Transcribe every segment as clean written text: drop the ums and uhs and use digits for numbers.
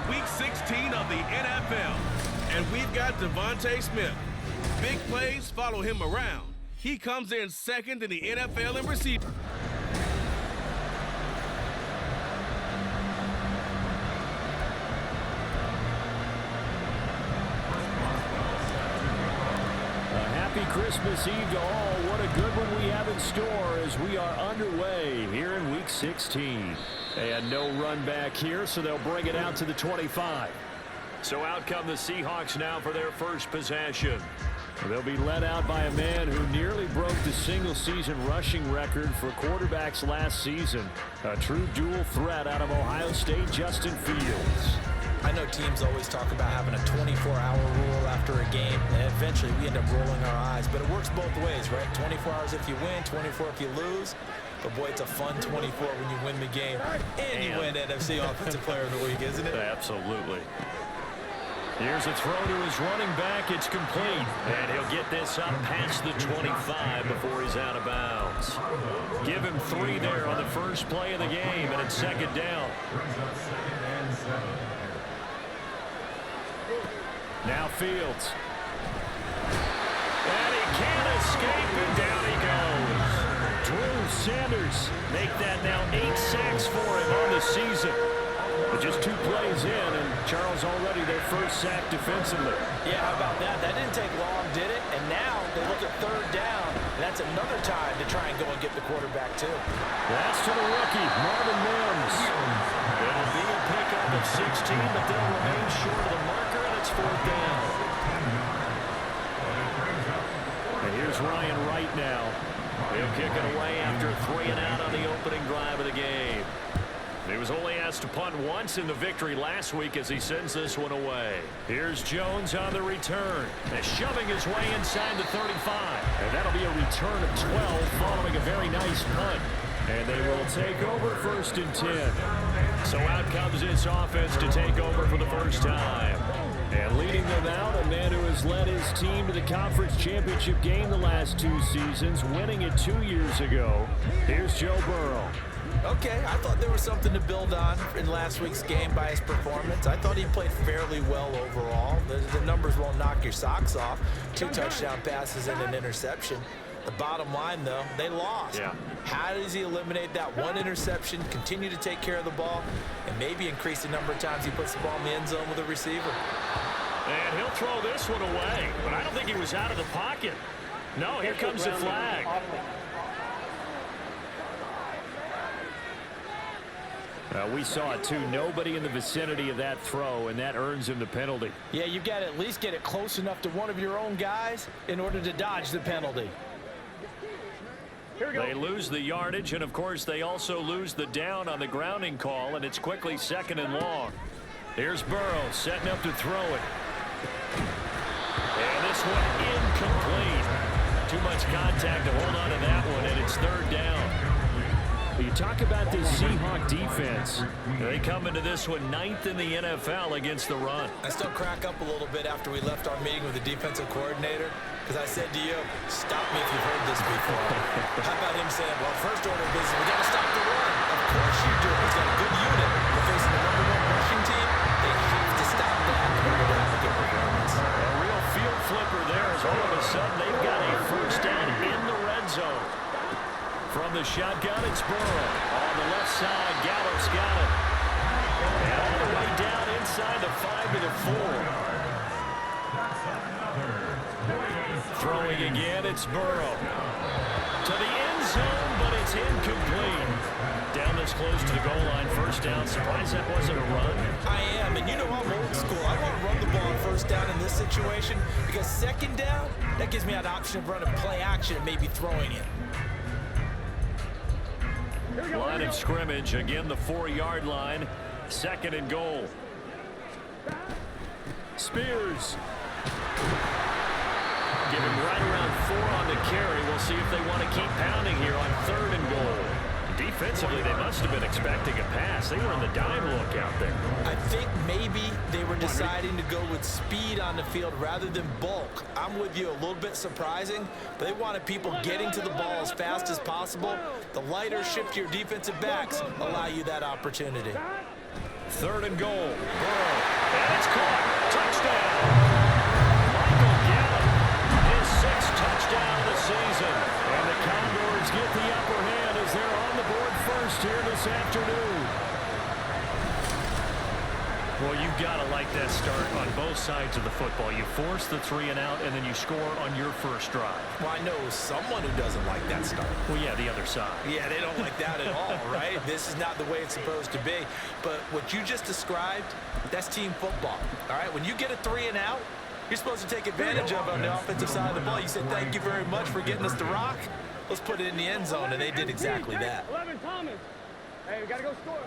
Week 16 of the NFL. And we've got Devontae Smith. Big plays follow him around. He comes in second in the NFL in receiving. Happy Christmas Eve to all. What a good one we have in store as we are underway here in Week 16. And no run back here, so they'll bring it out to the 25. So out come the Seahawks now for their first possession. They'll be led out by a man who nearly broke the single-season rushing record for quarterbacks last season. A true dual threat out of Ohio State, Justin Fields. I know teams always talk about having a 24-hour rule after a game, and eventually we end up rolling our eyes. But it works both ways, right? 24 hours if you win, 24 if you lose. But, boy, it's a fun 24 when you win the game. And you win NFC Offensive Player of the Week, isn't it? Absolutely. Here's a throw to his running back. It's complete. And he'll get this up past the 25 before he's out of bounds. Give him 3 there on the first play of the game, and it's second down. Now Fields. And he can't escape, and down he goes. Drew Sanders make that now 8 sacks for him on the season. But just 2 plays in, and Charles already their first sack defensively. Yeah, how about that? That didn't take long, did it? And now they look at third down, and that's another time to try and go and get the quarterback, too. That's to the rookie, Marvin Mims. It'll be a pickup of 16, but they'll remain short of the marker, and it's 4th down. And here's Ryan Wright now. He'll kick it away after 3 and out on the opening drive of the game. He was only asked to punt once in the victory last week as he sends this one away. Here's Jones on the return. And shoving his way inside the 35. And that'll be a return of 12 following a very nice punt. And they will take over 1st and 10. So out comes this offense to take over for the first time. And leading them out, a man who has led his team to the conference championship game the last 2 seasons, winning it 2 years ago. Here's Joe Burrow. Okay, I thought there was something to build on in last week's game by his performance. I thought he played fairly well overall. The numbers won't knock your socks off. 2 touchdown passes and an interception. The bottom line, though, they lost. Yeah. How does he eliminate that 1 interception, continue to take care of the ball, and maybe increase the number of times he puts the ball in the end zone with a receiver? And he'll throw this one away, but I don't think he was out of the pocket. No, here comes the flag. We saw it, too. Nobody in the vicinity of that throw, and that earns him the penalty. Yeah, you've got to at least get it close enough to one of your own guys in order to dodge the penalty. They lose the yardage, and, of course, they also lose the down on the grounding call, and it's quickly 2nd and long. Here's Burrow setting up to throw it. And this one incomplete. Too much contact to hold on to that one, and it's 3rd down. You talk about this Seahawk defense. They come into this one 9th in the NFL against the run. I still crack up a little bit after we left our meeting with the defensive coordinator because I said to you, stop me if you've heard this before. How about him saying, well, first order of business, we got to stop the run. Of course you do. He's got a good unit. We're facing the #1 rushing team. They have to stop that in order to have a good performance. A real field flipper there as all of a sudden they've got a first down in the red zone. From the shotgun, it's Burrow. On the left side, Gallup's got it. And all the way down inside the 5 to the 4. Throwing again, it's Burrow. To the end zone, but it's incomplete. Down this close to the goal line, first down. Surprised that wasn't a run. I am, and you know I'm old school. I want to run the ball on first down in this situation because 2nd down, that gives me an option of running play action and maybe throwing it. Line of scrimmage, again the 4-yard line, 2nd and goal. Spears. Give him right around 4 on the carry. We'll see if they want to keep pounding here on 3rd and goal. Defensively, they must have been expecting a pass. They were in the dime look out there. I think maybe they were deciding to go with speed on the field rather than bulk. I'm with you, a little bit surprising, but they wanted people getting to the ball as fast as possible. The lighter, shiftier defensive backs allow you that opportunity. Third and goal. Burrow. And it's caught. Touchdown. Michael Gallup. His 6th touchdown of the season. And the Condors get the upper hand as they're on the board first here this afternoon. Well, you've got to like that start on both sides of the football. You force the 3 and out, and then you score on your first drive. Well, I know someone who doesn't like that start. Well, yeah, the other side. Yeah, they don't like that at all, right? This is not the way it's supposed to be. But what you just described, that's team football, all right? When you get a 3 and out, you're supposed to take advantage of it on the offensive side of the ball. You said, thank you very much for getting us the rock. Let's put it in the end zone, and they did exactly that. 11 Thomas. Hey, we got to go score.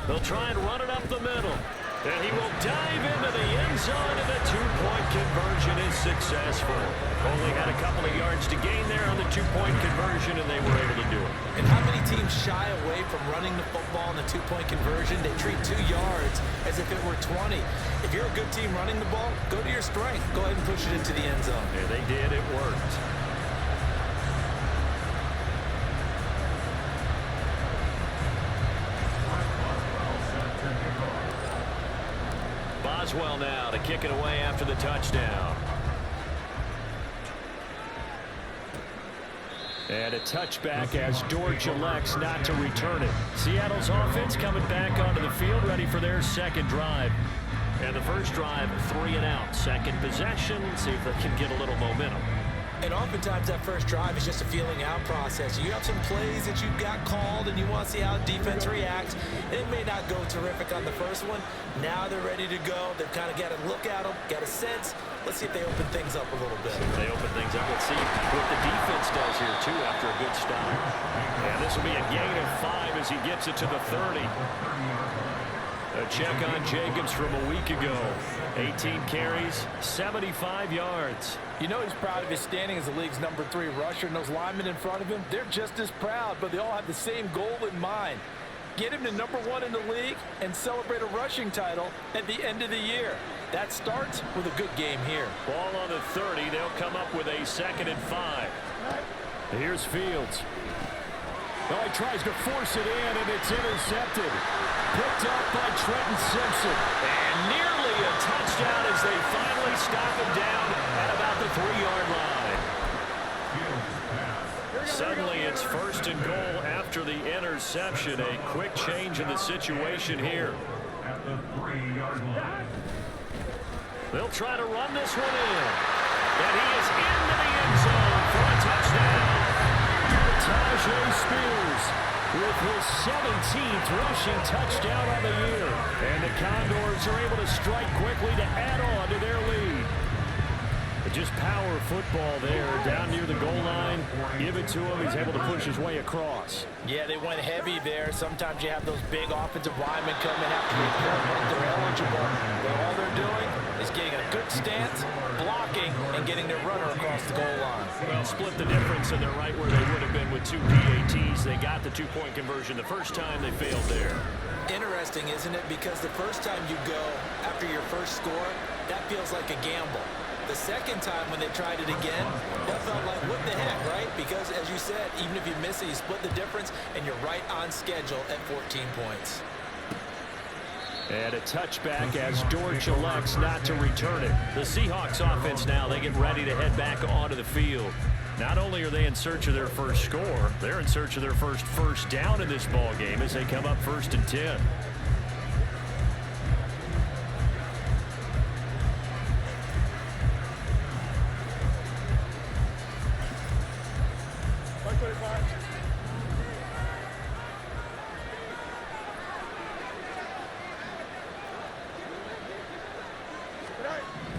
They'll try and run it up the middle. And he will dive into the end zone, and the 2-point conversion is successful. Only had a couple of yards to gain there on the 2-point conversion, and they were able to do it. And how many teams shy away from running the football in the 2-point conversion? They treat 2 yards as if it were 20. If you're a good team running the ball, go to your strength. Go ahead and push it into the end zone. Yeah, they did. It worked. Boswell now to kick it away after the touchdown. And a touchback as George elects not to return it. Seattle's offense coming back onto the field, ready for their second drive. And the first drive, 3 and out. Second possession, see if they can get a little momentum. And oftentimes that first drive is just a feeling out process. You have some plays that you've got called and you want to see how defense reacts. It may not go terrific on the first one. Now they're ready to go. They've kind of got to look at them, got a sense. Let's see if they open things up a little bit. See if they open things up. Let's see what the defense does here, too, after a good stop. And this will be a gain of 5 as he gets it to the 30. A check on Jacobs from a week ago. 18 carries, 75 yards. You know he's proud of his standing as the league's number 3 rusher, and those linemen in front of him, they're just as proud, but they all have the same goal in mind. Get him to number 1 in the league and celebrate a rushing title at the end of the year. That starts with a good game here. Ball on the 30. They'll come up with a 2nd and 5. Here's Fields. Oh, he tries to force it in, and it's intercepted. Picked up by Trenton Simpson. And nearly a touchdown as they finally stop him down at about the 3-yard line. Suddenly it's 1st and goal after the interception. A quick change in the situation here. They'll try to run this one in. And he is into the end zone for a touchdown. Tajay Spears with his 17th rushing touchdown on the year. And the Condors are able to strike quickly to add on to their lead. But just power football there down near the goal line. Give it to him. He's able to push his way across. Yeah, they went heavy there. Sometimes you have those big offensive linemen come in after the report. They're eligible. But all they're doing is getting a good stance, blocking, and getting their runner across the goal line. Well, split the difference, and they're right where they would have been with 2 PATs. They got the 2-point conversion the first time. They failed there. Interesting, isn't it? Because the first time you go after your first score, that feels like a gamble. The second time when they tried it again, that felt like, what the heck, right? Because, as you said, even if you miss it, you split the difference, and you're right on schedule at 14 points. And a touchback as George elects not to return it. The Seahawks offense now, they get ready to head back onto the field. Not only are they in search of their first score, they're in search of their first down in this ball game as they come up 1st and 10.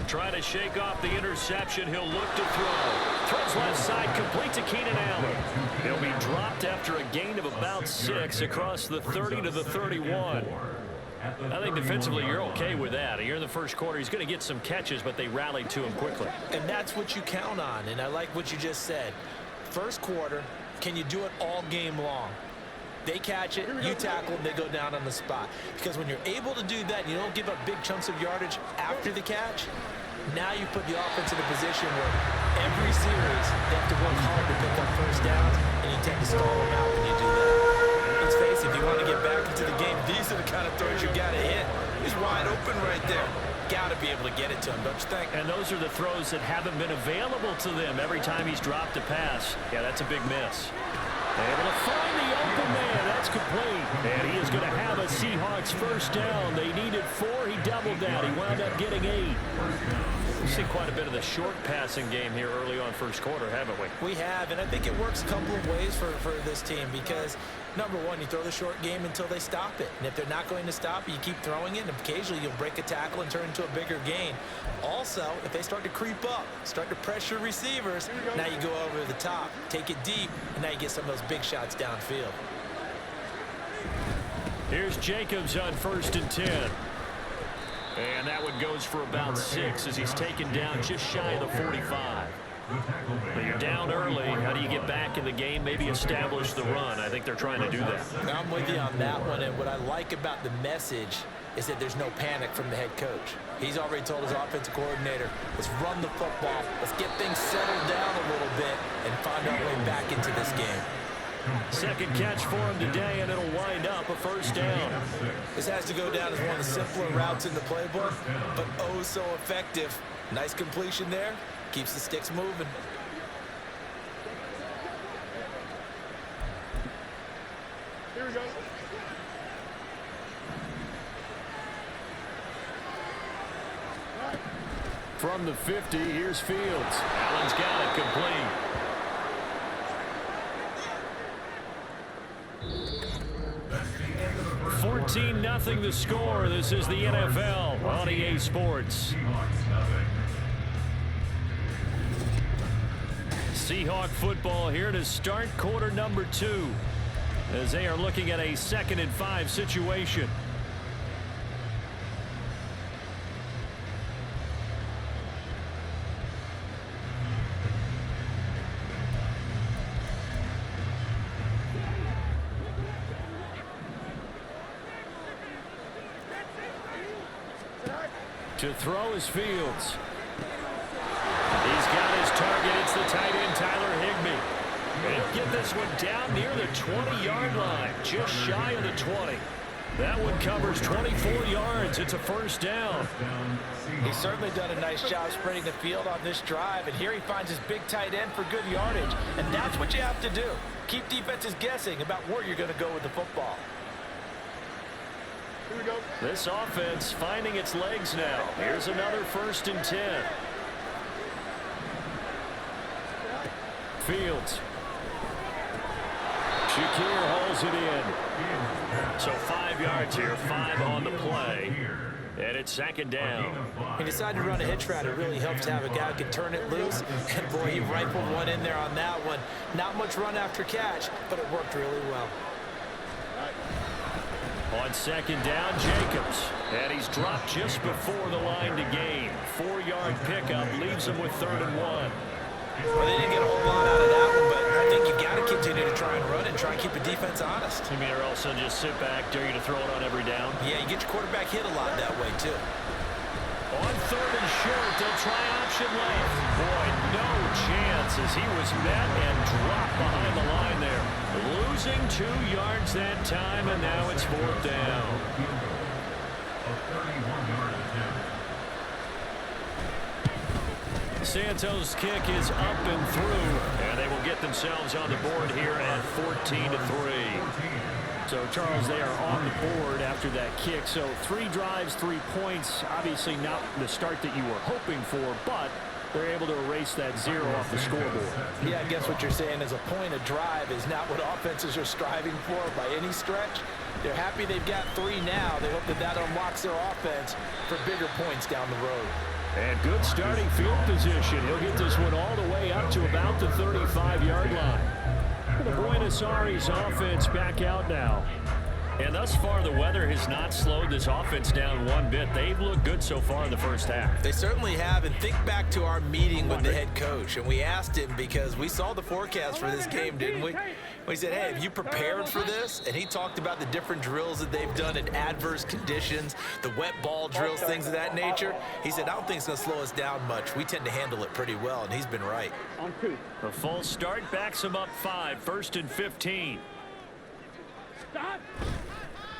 Trying to shake off the interception. He'll look to throw. Throws left side, complete to Keenan Allen. He'll be dropped after a gain of about 6 across the 30 to the 31. I think defensively you're okay with that. You're in the first quarter. He's going to get some catches, but they rallied to him quickly. And that's what you count on, and I like what you just said. First quarter, can you do it all game long? They catch it, you tackle them, they go down on the spot. Because when you're able to do that, you don't give up big chunks of yardage after the catch, now you put the offense in a position where every series they have to work hard to pick up first downs, and you tend to stall them out when you do that. Let's face it, if you want to get back into the game, these are the kind of throws you got to got to be able to get it to him, don't you think? And those are the throws that haven't been available to them every time he's dropped a pass. Yeah, that's a big miss. Able to find the open man. That's complete. And he is going to have a Seahawks first down. They needed 4. He doubled that. He wound up getting 8. We've seen quite a bit of the short passing game here early on first quarter, haven't we? We have, and I think it works a couple of ways for this team because, number one, you throw the short game until they stop it. And if they're not going to stop it, you keep throwing it, and occasionally you'll break a tackle and turn into a bigger gain. Also, if they start to creep up, start to pressure receivers, now you go over the top, take it deep, and now you get some of those big shots downfield. Here's Jacobs on 1st and 10. And that one goes for about 6 as he's taken down just shy of the 45. But you're down early. How do you get back in the game? Maybe establish the run. I think they're trying to do that. I'm with you on that one. And what I like about the message is that there's no panic from the head coach. He's already told his offensive coordinator, let's run the football. Let's get things settled down a little bit and find our way back into this game. Second catch for him today, and it'll wind up a first down. This has to go down as one of the simpler routes in the playbook, but oh so effective. Nice completion there. Keeps the sticks moving. Here we go. From the 50, here's Fields. Allen's got it complete. Nothing the score. This is the NFL on EA Sports. Seahawk football here to start quarter number 2 as they are looking at a 2nd and 5 situation. To throw is Fields. He's got his target. It's the tight end, Tyler Higbee. He'll get this one down near the 20-yard line, just shy of the 20. That one covers 24 yards. It's a first down. He's certainly done a nice job spreading the field on this drive, and here he finds his big tight end for good yardage. And that's what you have to do. Keep defenses guessing about where you're going to go with the football. Here we go. This offense finding its legs now. Here's another 1st and 10. Fields. Shakir hauls it in. So 5 yards here, 5 on the play. And it's 2nd down. He decided to run a hitch route. It really helps to have a guy who can turn it loose. And boy, he rifled one in there on that one. Not much run after catch, but it worked really well. On 2nd down, Jacobs. And he's dropped just before the line to gain. 4-yard pickup leaves him with 3rd and 1. Well, they didn't get a whole lot out of that one, but I think you got to continue to try and run and try and keep the defense honest. You mean or else they'll just sit back, dare you to throw it on every down? Yeah, you get your quarterback hit a lot that way, too. On 3rd and short, they'll try option left. Boy, no chance as he was met and dropped behind the line there. Losing 2 yards that time, and now it's 4th down. Santos' kick is up and through, and they will get themselves on the board here at 14-3. So, Charles, they are on the board after that kick. So, 3 drives, 3 points. Obviously not the start that you were hoping for, but they're able to erase that 0 off the scoreboard. Yeah, I guess what you're saying is a point of drive is not what offenses are striving for by any stretch. They're happy they've got 3 now. They hope that that unlocks their offense for bigger points down the road. And good starting field position. He'll get this one all the way up to about the 35-yard line. The Buenos Aires offense back out now. And thus far, the weather has not slowed this offense down one bit. They've looked good so far in the first half. They certainly have. And think back to our meeting with the head coach. And we asked him because we saw the forecast for this game, didn't we? We said, hey, have you prepared for this? And he talked about the different drills that they've done in adverse conditions, the wet ball drills, things of that nature. He said, I don't think it's going to slow us down much. We tend to handle it pretty well, and he's been right. On 2. The full start backs him up 5, 1st and 15. Stop.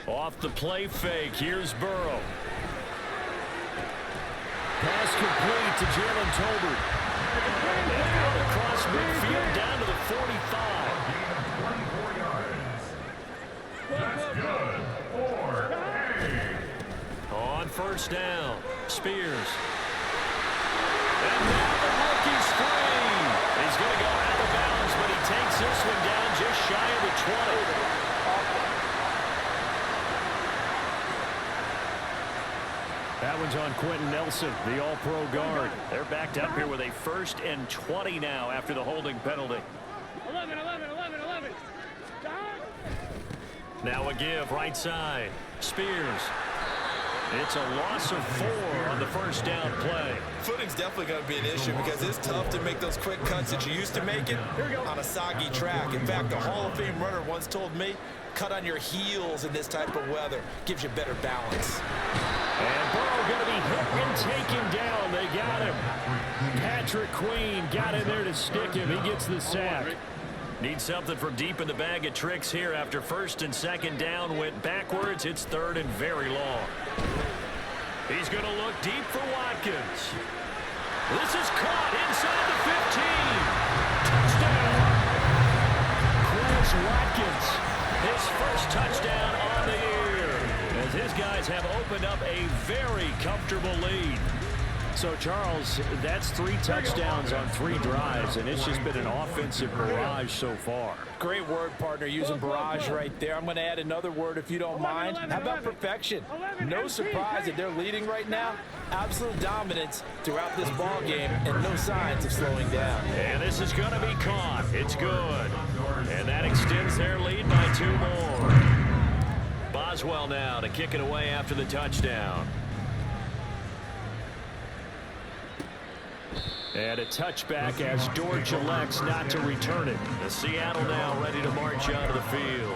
Off the play fake, here's Burrow. Pass complete to Jalen Tolbert. And out across midfield down to the 45. That's good. 4. On first down, Spears. And now the rookie's free. He's going to go out of bounds, but he takes this one down just shy of the 20. That one's on Quentin Nelson, the all-pro guard. They're backed up here with a 1st and 20 now after the holding penalty. 11. Now a give, right side. Spears. It's a loss of 4 on the first down play. Footing's definitely going to be an issue because it's tough to make those quick cuts that you used to make it on a soggy track. In fact, a Hall of Fame runner once told me, cut on your heels in this type of weather. Gives you better balance. And Burrow going to be hit and taken down. They got him. Patrick Queen got in there to stick him. He gets the sack. Need something from deep in the bag of tricks here after 1st and 2nd down went backwards. It's 3rd and very long. He's going to look deep for Watkins. This is caught inside the 15. Touchdown. Chris Watkins, his first touchdown on the year, as his guys have opened up a very comfortable lead. So, Charles, that's 3 touchdowns on 3 drives, and it's just been an offensive barrage so far. Great word, partner, using barrage right there. I'm going to add another word if you don't mind. How about perfection? No surprise that they're leading right now. Absolute dominance throughout this ball game and no signs of slowing down. And this is going to be caught. It's good. And that extends their lead by 2 more. Boswell now to kick it away after the touchdown. And a touchback as Dortch elects not to return it. The Seattle now ready to march out of the field.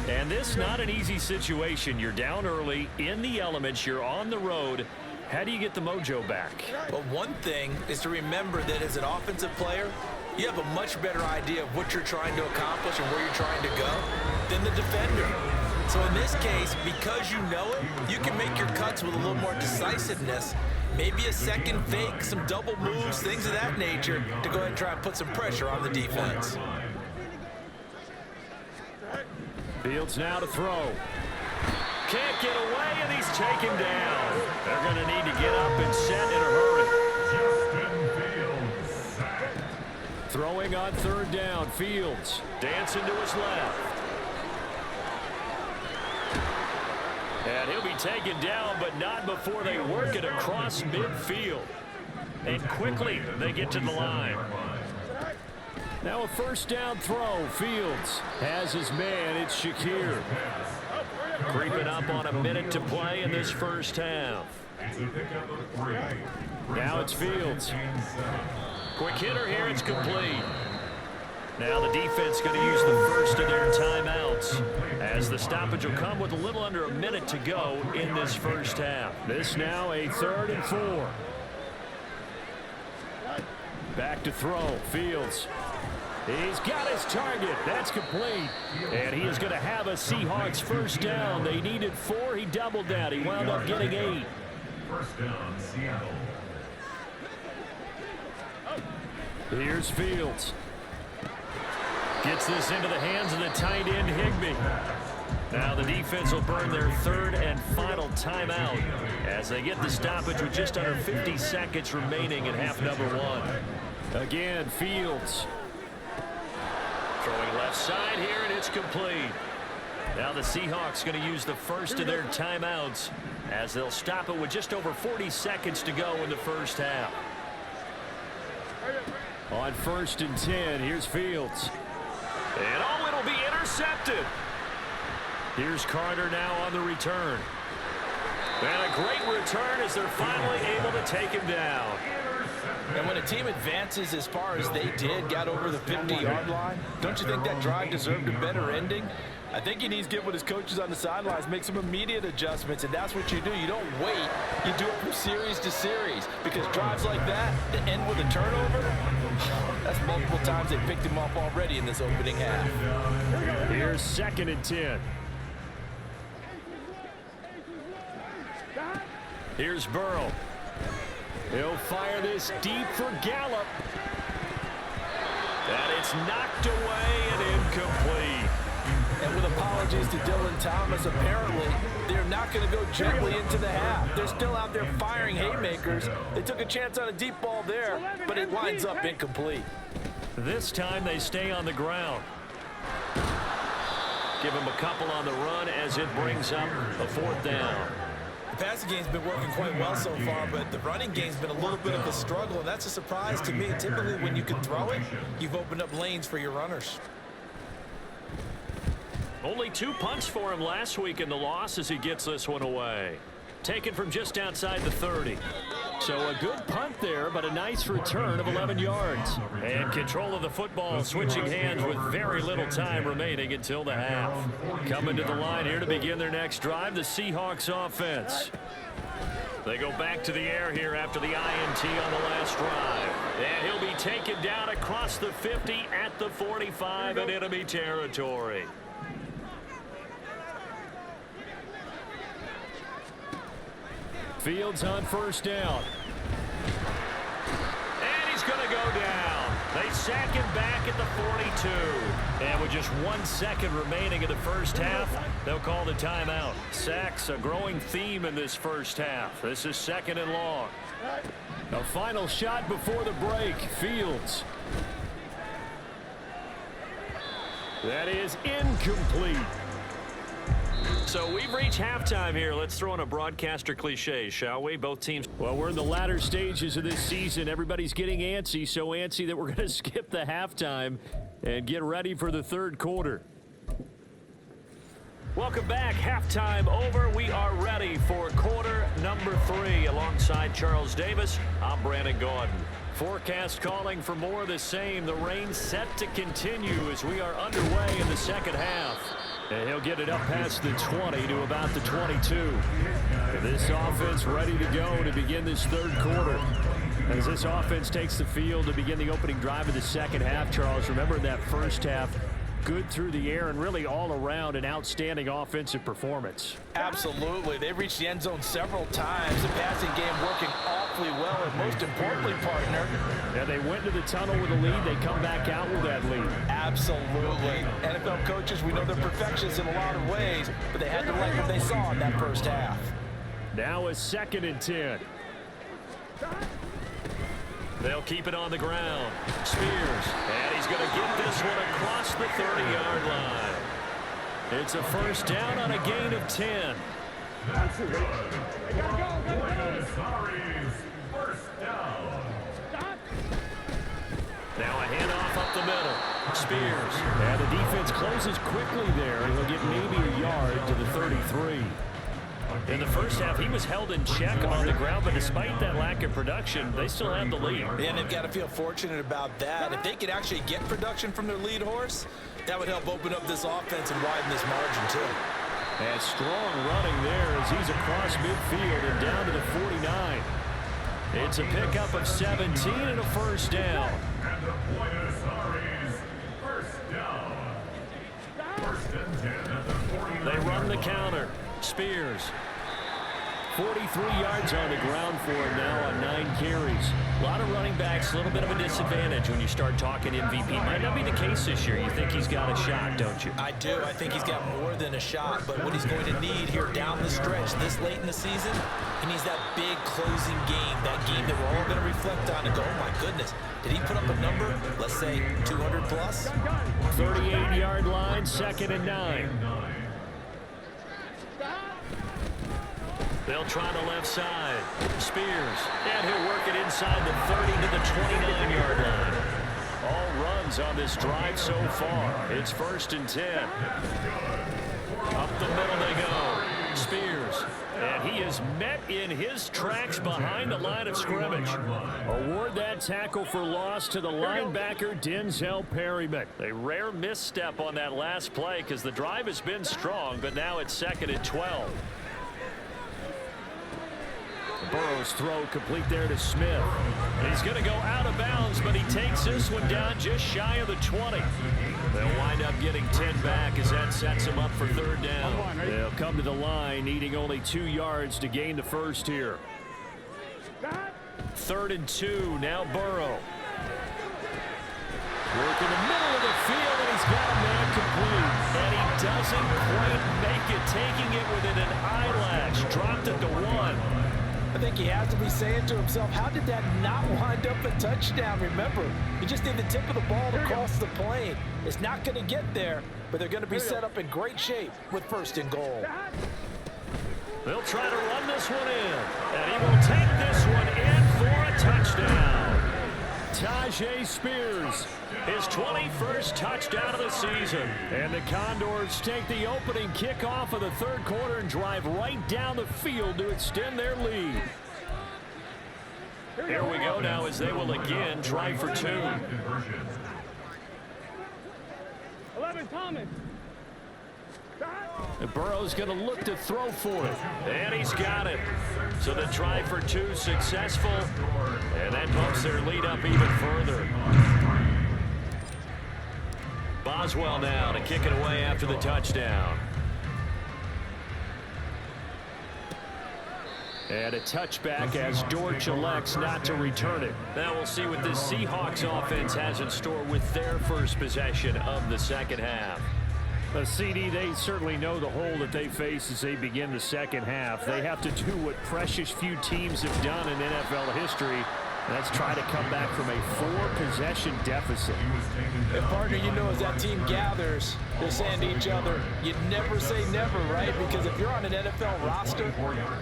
And this not an easy situation. You're down early, in the elements, you're on the road. How do you get the mojo back? Well, one thing is to remember that as an offensive player, you have a much better idea of what you're trying to accomplish and where you're trying to go than the defender. So in this case, because you know it, you can make your cuts with a little more decisiveness. Maybe a second fake, some double moves, things of that nature to go ahead and try and put some pressure on the defense. Fields now to throw. Can't get away, and he's taken down. They're going to need to get up and set in a hurry. Throwing on 3rd down, Fields. Dancing to his left. And he'll be taken down, but not before they work it across midfield. And quickly, they get to the line. Now a 1st down throw. Fields has his man. It's Shakir. Creeping up on a minute to play in this 1st half. Now it's Fields. Quick hitter here. It's complete. Now the defense going to use the first of their timeouts, as the stoppage will come with a little under a minute to go in this 1st half. This now a 3rd and 4. Back to throw. Fields. He's got his target. That's complete. And he is going to have a Seahawks 1st down. They needed 4. He doubled that. He wound up getting 8. 1st down, Seattle. Here's Fields. Gets this into the hands of the tight end, Higbee. Now the defense will burn their 3rd and final timeout as they get the stoppage with just under 50 seconds remaining in half number 1. Again, Fields. Throwing left side here, and it's complete. Now the Seahawks going to use the first of their timeouts as they'll stop it with just over 40 seconds to go in the 1st half. On 1st and 10, here's Fields. And oh, it'll be intercepted. Here's Carter now on the return. And a great return as they're finally able to take him down. And when a team advances as far as they did, got over the 50-yard line, don't you think that drive deserved a better ending? I think he needs to get with his coaches on the sidelines, make some immediate adjustments, and that's what you do. You don't wait. You do it from series to series, because drives like that that end with a turnover, that's multiple times they picked him off already in this opening half. Here's 2nd and 10. Here's Burrow. He'll fire this deep for Gallup. And it's knocked away and incomplete. And with apologies to Dylan Thomas, apparently they're not going to go gently into the half. They're still out there firing haymakers. They took a chance on a deep ball there, but it winds up incomplete. This time they stay on the ground. Give him a couple on the run as it brings up a 4th down. The passing game's been working quite well so far, but the running game's been a little bit of a struggle, and that's a surprise to me. Typically, when you can throw it, you've opened up lanes for your runners. Only 2 punts for him last week in the loss as he gets this one away. Taken from just outside the 30. So a good punt there, but a nice return of 11 yards. And control of the football switching hands with very little time remaining until the half. Coming to the line here to begin their next drive, the Seahawks offense. They go back to the air here after the INT on the last drive. And he'll be taken down across the 50 at the 45 in enemy territory. Fields on 1st down. And he's going to go down. They sack him back at the 42. And with just 1 second remaining in the first half, they'll call the timeout. Sacks, a growing theme in this first half. This is 2nd and long. A final shot before the break. Fields. That is incomplete. So we've reached halftime here. Let's throw in a broadcaster cliche, shall we? Both teams. Well, we're in the latter stages of this season. Everybody's getting antsy, so antsy that we're going to skip the halftime and get ready for the 3rd quarter. Welcome back. Halftime over. We are ready for quarter number 3. Alongside Charles Davis, I'm Brandon Gordon. Forecast calling for more of the same. The rain set to continue as we are underway in the 2nd half. And he'll get it up past the 20 to about the 22. And this offense ready to go to begin this 3rd quarter. As this offense takes the field to begin the opening drive of the 2nd half, Charles, remember in that first half, good through the air and really all around an outstanding offensive performance. Absolutely. They've reached the end zone several times. The passing game working awfully well, and most importantly, partner. Yeah, they went to the tunnel with a lead. They come back out with that lead. Absolutely. NFL coaches, we know they're perfectionists in a lot of ways, but they had to like what they saw in that first half. Now a 2nd and 10. They'll keep it on the ground. Spears, and he's going to get this one across the 30-yard line. It's a 1st down on a gain of 10. That's good. Buenos, 1st down. Now a handoff up the middle. Spears. And the defense closes quickly there, and he'll get maybe a yard to the 33. In the first half, he was held in check on the ground, but despite that lack of production, they still have the lead. And they've got to feel fortunate about that. If they could actually get production from their lead horse, that would help open up this offense and widen this margin, too. And strong running there as he's across midfield and down to the 49. It's a pickup of 17 and a 1st down. And the Buenos 1st down. 1st and 10 at the 49. They run the counter. Spears. 43 yards on the ground for him now on 9 carries. A lot of running backs, a little bit of a disadvantage when you start talking MVP. Might not be the case this year. You think he's got a shot, don't you? I do. I think he's got more than a shot, but what he's going to need here down the stretch this late in the season, he needs that big closing game, that game that we're all going to reflect on and go, oh my goodness, did he put up a number, let's say 200 plus? 38-yard line, 2nd and 9. They'll try the left side. Spears. And he'll work it inside the 30 to the 29-yard line. All runs on this drive so far. It's 1st and 10. Up the middle they go. Spears. And he is met in his tracks behind the line of scrimmage. Award that tackle for loss to the linebacker, Denzel Perryman. A rare misstep on that last play because the drive has been strong, but now it's 2nd and 12. Burrow's throw complete there to Smith. He's going to go out of bounds, but he takes this one down just shy of the 20. They'll wind up getting 10 back as that sets him up for 3rd down. They'll come to the line, needing only 2 yards to gain the 1st here. 3rd and 2. Now Burrow. Work in the middle of the field, and he's got a man complete. And he doesn't quite make it, taking it within an eyelash. Dropped it to 1. I think he has to be saying to himself, how did that not wind up a touchdown? Remember, you just need the tip of the ball to cross the plane. It's not going to get there, but they're going to be set up in great shape with 1st and goal. They'll try to run this one in, and he will take this one in for a touchdown. Tajay Spears, his 21st touchdown of the season. And the Condors take the opening kickoff of the 3rd quarter and drive right down the field to extend their lead. Here we go now as they will again try for 2. 11, Thomas. And Burrow's going to look to throw for it. And he's got it. So the try for 2 successful. And that bumps their lead up even further. Boswell now to kick it away after the touchdown. And a touchback as Dortch elects not to return it. Now we'll see what this Seahawks offense has in store with their first possession of the 2nd half. CD, they certainly know the hole that they face as they begin the 2nd half. They have to do what precious few teams have done in NFL history. That's try to come back from a 4-possession deficit. And partner, you know, as that team gathers, they're saying to each other, you never say never, right? Because if you're on an NFL roster,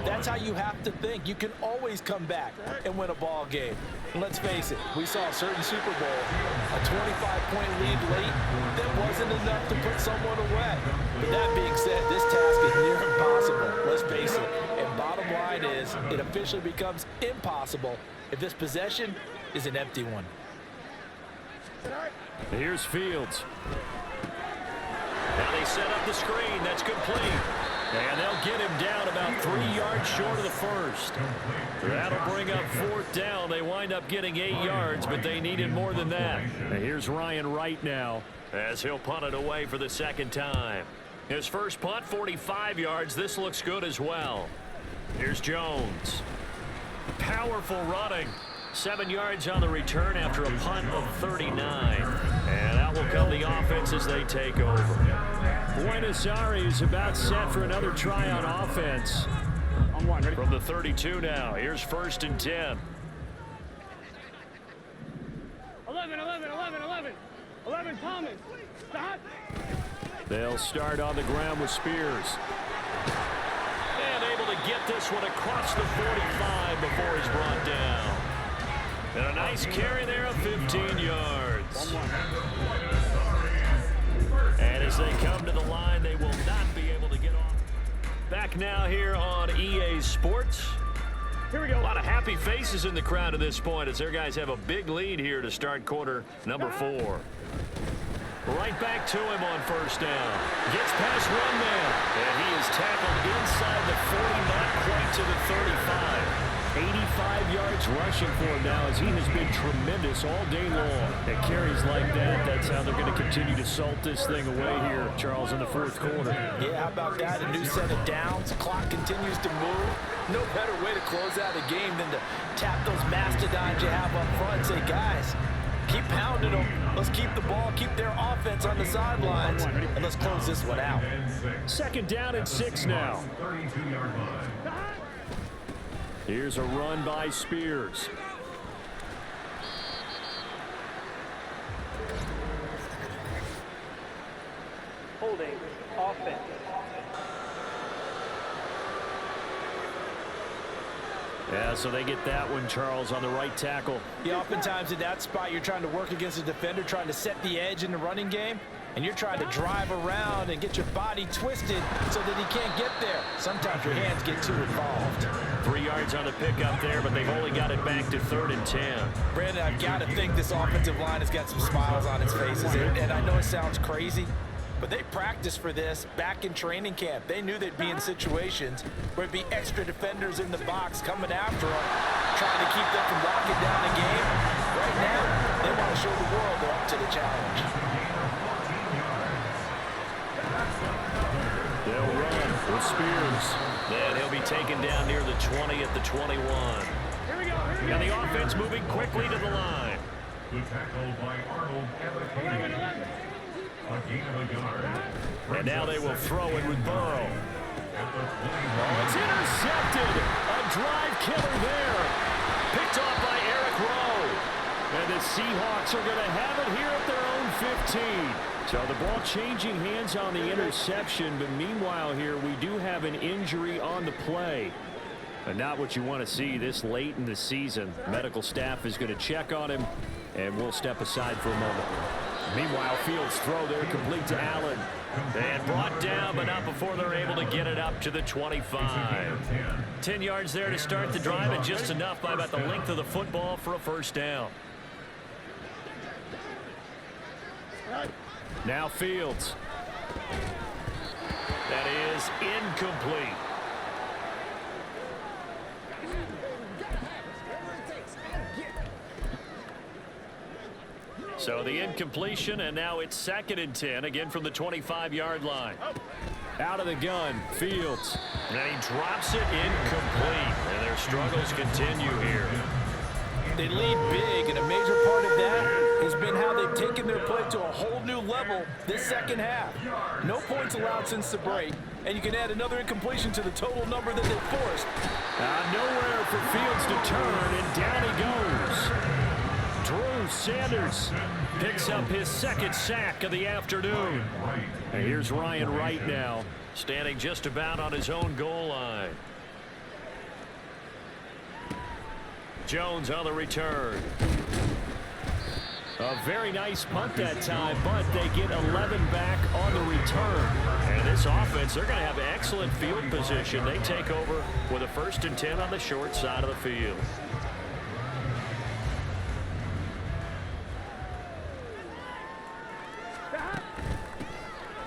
that's how you have to think. You can always come back and win a ball game. And let's face it, we saw a certain Super Bowl, a 25-point lead late, that wasn't enough to put someone away. But that being said, this task is near impossible, let's face it. And bottom line is, it officially becomes impossible if this possession is an empty one. Here's Fields. Now they set up the screen. That's complete. And they'll get him down about 3 yards short of the 1st. That'll bring up 4th down. They wind up getting 8 yards, but they needed more than that. And here's Ryan Wright now, as he'll punt it away for the 2nd time. His first punt, 45 yards. This looks good as well. Here's Jones. Powerful running. 7 yards on the return after a punt of 39. And out will come the offense as they take over. Buenos is about set for another try on offense. From the 32 now. Here's 1st and 10. 11, 11, Thomas. Stop. They'll start on the ground with Spears. And able to get this one across the 45 before he's brought down. And a nice carry there of 15 yards. And as they come to the line, they will not be able to get off. Back now here on EA Sports. Here we go. A lot of happy faces in the crowd at this point as their guys have a big lead here to start quarter number 4. Right back to him on 1st down. Gets past 1 man. And he is tackled inside the 40, not quite to the 35. 85 yards rushing for him now as he has been tremendous all day long. At carries like that, that's how they're going to continue to salt this thing away here, Charles, in the 4th quarter. Yeah, how about that? A new set of downs. Clock continues to move. No better way to close out a game than to tap those mastodons you have up front and say, guys, keep pounding them. Let's keep the ball, keep their offense on the sidelines, and let's close this one out. 2nd down and 6 now. Here's a run by Spears. Holding. Offense. Yeah, so they get that one, Charles, on the right tackle. Yeah, oftentimes in that spot, you're trying to work against a defender, trying to set the edge in the running game, and you're trying to drive around and get your body twisted so that he can't get there. Sometimes your hands get too involved. 3 yards on the pickup there, but they've only got it back to 3rd and 10. Brandon, I've got to think this offensive line has got some smiles on its faces, and I know it sounds crazy, but they practiced for this back in training camp. They knew they'd be in situations where it'd be extra defenders in the box coming after them, trying to keep them from locking down the game. Right now, they want to show the world they're up to the challenge. They'll run with Spears. Then he'll be taken down near the 20 at the 21. Here we go. And the offense moving quickly to the line. The tackle by Arnold at the Canadian. A gain of a yard. And now they will throw it with Burrow. At the 20. Oh, it's intercepted. A drive killer there. Picked off by Eric Rowe. And the Seahawks are going to have it here at their own 15. So the ball changing hands on the interception, but meanwhile here we do have an injury on the play. And not what you want to see this late in the season. Medical staff is going to check on him, and we'll step aside for a moment. Meanwhile, Fields' throw there complete to Allen. And brought down, but not before they're able to get it up to the 25. 10 yards there to start the drive, and just enough by about the length of the football for a first down. Now Fields. That is incomplete. So the incompletion, and now it's 2nd and 10, again from the 25-yard line. Out of the gun, Fields. And he drops it incomplete, and their struggles continue here. They lead big, and a major part of that has been how they've taken their play to a whole new level this second half. No points allowed since the break, and you can add another incompletion to the total number that they forced. Nowhere for Fields to turn, and down he goes. Drew Sanders picks up his 2nd sack of the afternoon. And here's Ryan Wright now, standing just about on his own goal line. Jones on the return. A very nice punt that time, but they get 11 back on the return. And this offense, they're going to have excellent field position. They take over with a 1st and 10 on the short side of the field.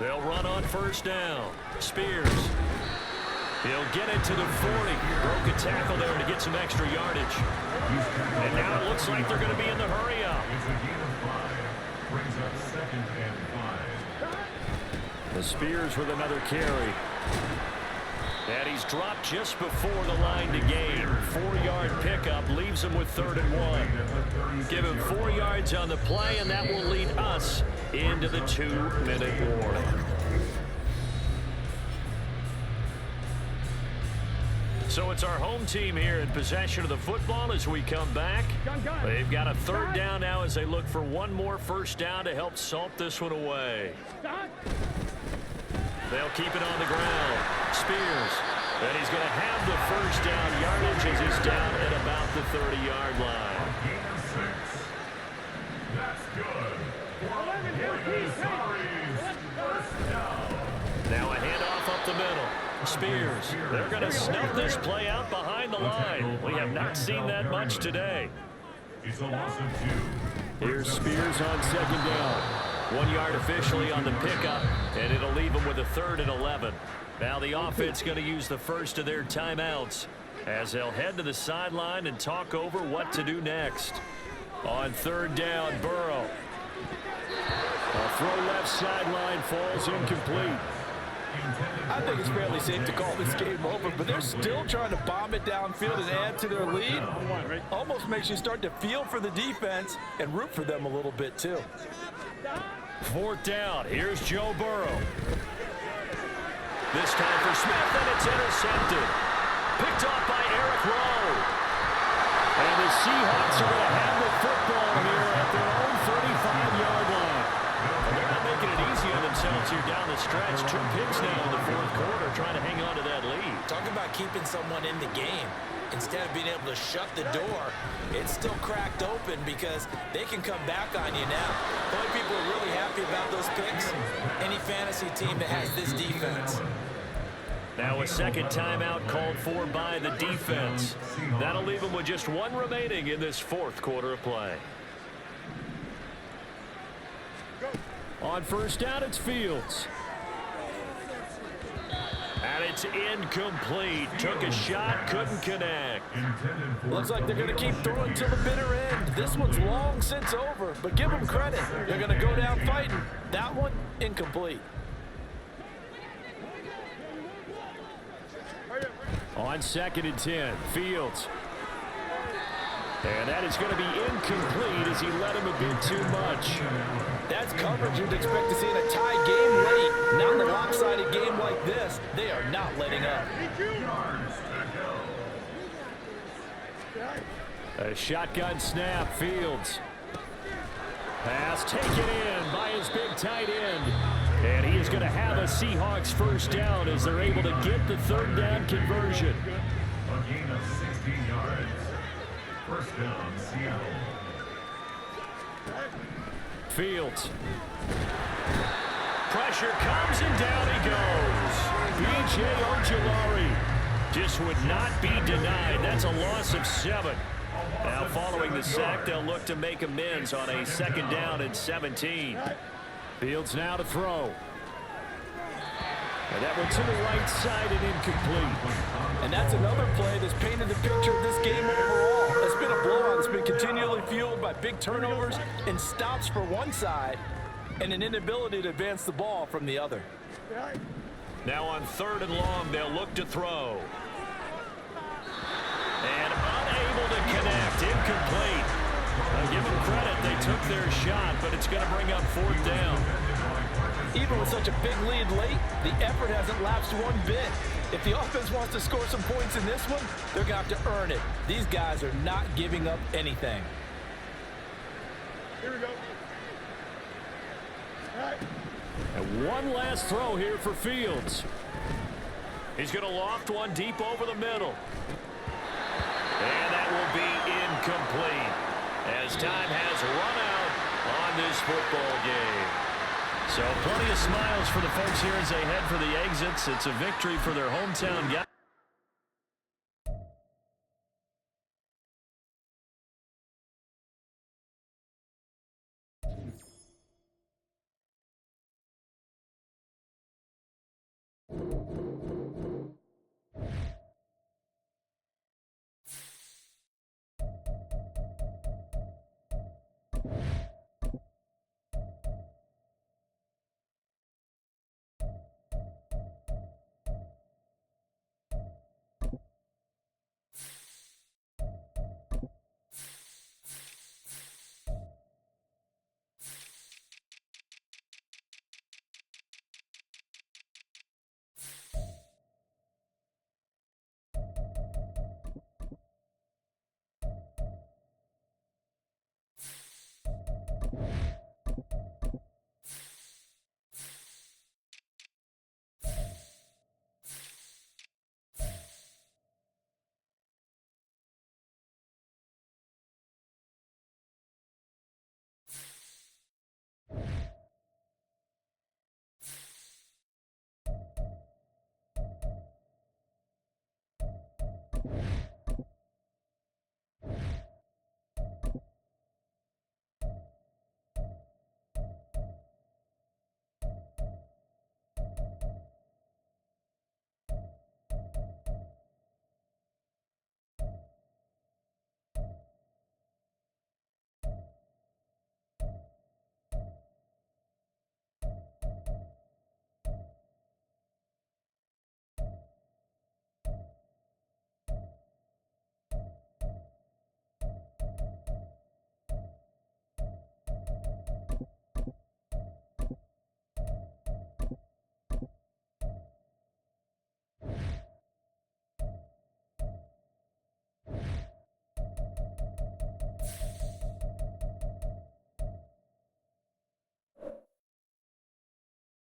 They'll run on 1st down. Spears. He'll get it to the 40. Broke a tackle there to get some extra yardage. And now it looks like they're going to be in the hurry up. It's a gain of 5. Brings up 2nd and 5. The Spears with another carry. And he's dropped just before the line to gain. 4-yard pickup leaves him with 3rd and 1. Give him 4 yards on the play, and that will lead us into the 2-minute warning. So it's our home team here in possession of the football as we come back. They've got a 3rd down now as they look for one more 1st down to help salt this one away. They'll keep it on the ground. Spears. And he's going to have the 1st down yardage as he's down at about the 30-yard line. Gain of 6. That's good. 1st down. Now a handoff up the middle. Spears. They're going to snuff this play out behind the line. We have not seen that much today. It's a loss of 2. Here's Spears on 2nd down. 1 yard officially on the pickup, and it'll leave them with a 3rd and 11. Now the offense going to use the first of their timeouts as they'll head to the sideline and talk over what to do next. On 3rd down, Burrow. A throw left sideline falls incomplete. I think it's fairly safe to call this game over, but they're still trying to bomb it downfield and add to their lead. Almost makes you start to feel for the defense and root for them a little bit, too. 4th down. Here's Joe Burrow. This time for Smith, and it's intercepted. Picked off by Eric Rowe. And the Seahawks are going to have the football here at their own 35-yard line. And they're not making it easy on themselves here down the stretch. 2 picks now in the 4th quarter trying to hang on to that lead. Talk about keeping someone in the game. Instead of being able to shut the door, it's still cracked open because they can come back on you now. The only people who are really happy about those picks, any fantasy team that has this defense. Now a 2nd timeout called for by the defense. That'll leave them with just 1 remaining in this 4th quarter of play. On 1st down, it's Fields. And it's incomplete. Took a shot, couldn't connect. Looks like they're going to keep throwing till the bitter end. This one's long since over, but give them credit. They're going to go down fighting. That one, incomplete. On 2nd and 10, Fields. And that is going to be incomplete as he led him a bit too much. That's coverage you'd expect to see in a tie game late. Not in a lopsided game like this. They are not letting up. A shotgun snap, Fields. Pass taken in by his big tight end. And he is going to have a Seahawks first down as they're able to get the third down conversion. A gain of 16 yards. First down, Seattle. Fields. Pressure comes and down he goes. B.J. Ojulari just would not be denied. That's a loss of 7. Now following the sack, they'll look to make amends on a second down and 17. Fields now to throw. And that one to the right side and incomplete. And that's another play that's painted the picture of this game overall. It's been a blowout that's been continually fueled by big turnovers and stops for one side and an inability to advance the ball from the other. Now on 3rd and long, they'll look to throw. And unable to connect, incomplete. I'll give them credit, they took their shot, but it's going to bring up 4th down. Even with such a big lead late, the effort hasn't lapsed one bit. If the offense wants to score some points in this one, they're going to have to earn it. These guys are not giving up anything. Here we go. All right. And one last throw here for Fields. He's going to loft one deep over the middle. And that will be incomplete as time has run out on this football game. So plenty of smiles for the folks here as they head for the exits. It's a victory for their hometown guys.